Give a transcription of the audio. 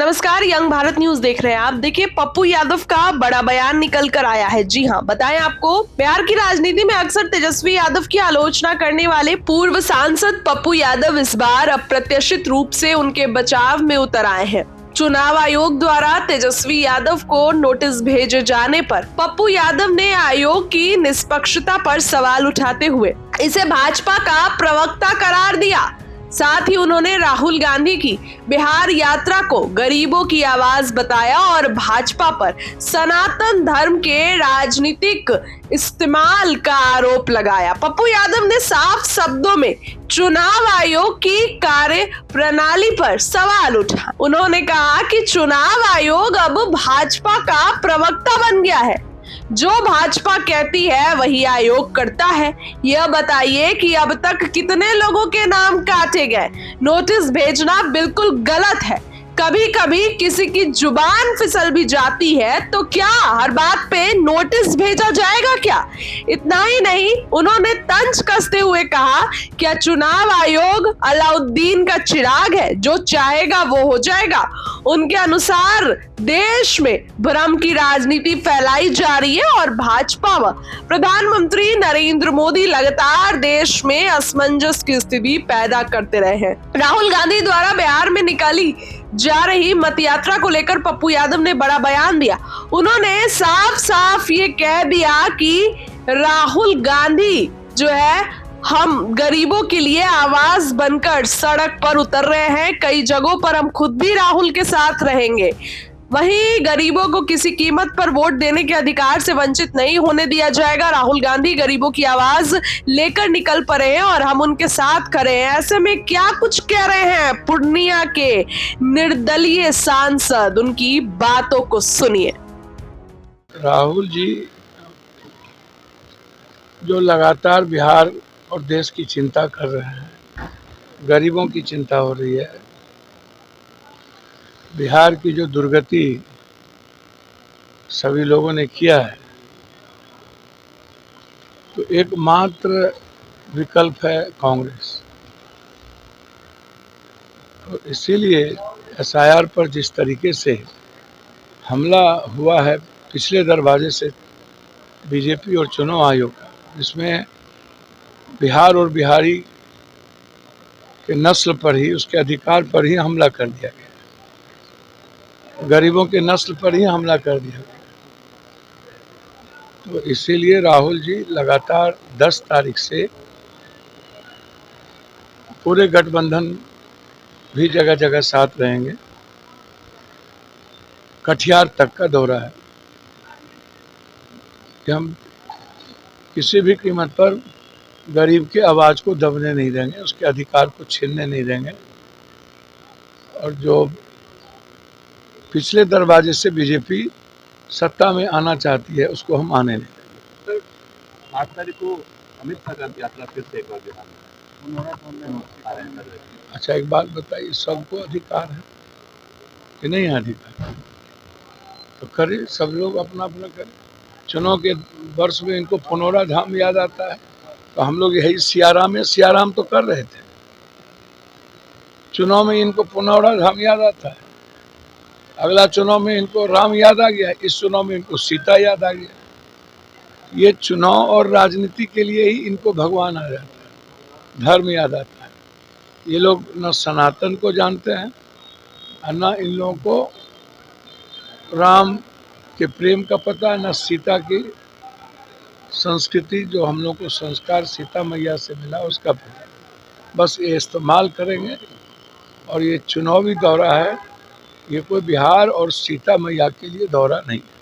नमस्कार, young Bharat news देख रहे हैं आप। देखिए, पप्पू यादव का बड़ा बयान निकल कर आया है। जी हां, बताएं आपको, बिहार की राजनीति में अक्सर तेजस्वी यादव की आलोचना करने वाले पूर्व सांसद पप्पू यादव इस बार अप्रत्याशित रूप से उनके बचाव में उतर आए हैं। चुनाव आयोग द्वारा तेजस्वी यादव को नोटिस भेजे जाने पर पप्पू यादव ने आयोग की निष्पक्षता पर सवाल उठाते हुए इसे भाजपा का प्रवक्ता करार दिया। साथ ही उन्होंने राहुल गांधी की बिहार यात्रा को गरीबों की आवाज बताया और भाजपा पर सनातन धर्म के राजनीतिक इस्तेमाल का आरोप लगाया। पप्पू यादव ने साफ शब्दों में चुनाव आयोग की कार्य प्रणाली पर सवाल उठाया। उन्होंने कहा कि चुनाव आयोग अब भाजपा का प्रवक्ता बन गया है, जो भाजपा कहती है वही आयोग करता है। यह बताइए कि अब तक कितने लोगों के नाम काटे गए। नोटिस भेजना बिल्कुल गलत है। कभी कभी किसी की जुबान फिसल भी जाती है, तो क्या हर बात पे नोटिस भेजा जाएगा क्या? इतना ही नहीं, उन्होंने तंज कसते हुए कहा, क्या चुनाव आयोग अलाउद्दीन का चिराग है, जो चाहेगा वो हो जाएगा? उनके अनुसार देश में भ्रम की राजनीति फैलाई जा रही है और भाजपा व प्रधानमंत्री नरेंद्र मोदी लगातार देश में असमंजस की स्थिति पैदा करते रहे हैं। राहुल गांधी द्वारा बिहार में निकाली जा रही मत यात्रा को लेकर पप्पू यादव ने बड़ा बयान दिया। उन्होंने साफ साफ ये कह दिया कि राहुल गांधी जो है, हम गरीबों के लिए आवाज बनकर सड़क पर उतर रहे हैं। कई जगहों पर हम खुद भी राहुल के साथ रहेंगे। वहीं गरीबों को किसी कीमत पर वोट देने के अधिकार से वंचित नहीं होने दिया जाएगा। राहुल गांधी गरीबों की आवाज लेकर निकल पड़े हैं और हम उनके साथ खड़े हैं। ऐसे में क्या कुछ कह रहे हैं पूर्णिया के निर्दलीय सांसद, उनकी बातों को सुनिए। राहुल जी जो लगातार बिहार और देश की चिंता कर रहे हैं, गरीबों की चिंता हो रही है, बिहार की जो दुर्गति सभी लोगों ने किया है, तो एकमात्र विकल्प है कांग्रेस। और इसीलिए एसआईआर पर जिस तरीके से हमला हुआ है पिछले दरवाजे से बीजेपी और चुनाव आयोग का, जिसमें बिहार और बिहारी के नस्ल पर ही, उसके अधिकार पर ही हमला कर दिया गया, गरीबों के नस्ल पर ही हमला कर दिया गया। तो इसीलिए राहुल जी लगातार 10 तारीख से पूरे गठबंधन भी जगह जगह साथ रहेंगे। कटिहार तक का दौरा है कि हम किसी भी कीमत पर गरीब की आवाज़ को दबने नहीं देंगे, उसके अधिकार को छीनने नहीं देंगे। और जो पिछले दरवाजे से बीजेपी सत्ता में आना चाहती है, उसको हम आने नहीं देंगे। 8 तारीख को अमित शाह का यात्रा फिर से एक बार बिहार में। अच्छा, एक बात बताइए, सबको अधिकार है कि नहीं है अधिकार? तो करे, सब लोग अपना अपना करें। चुनाव के वर्ष में इनको पुनौरा धाम याद आता है, तो हम लोग यही सियाराम तो कर रहे थे। चुनाव में इनको पुनौरा धाम याद आता है, अगला चुनाव में इनको राम याद आ गया, इस चुनाव में इनको सीता याद आ गया। ये चुनाव और राजनीति के लिए ही इनको भगवान आ जाता है, धर्म याद आता है। ये लोग न सनातन को जानते हैं और न इन लोगों को राम के प्रेम का पता, न सीता की संस्कृति, जो हम लोग को संस्कार सीता मैया से मिला, उसका पता। बस ये इस्तेमाल करेंगे। और ये चुनावी दौरा है, ये कोई बिहार और सीता मैया के लिए दौरा नहीं है।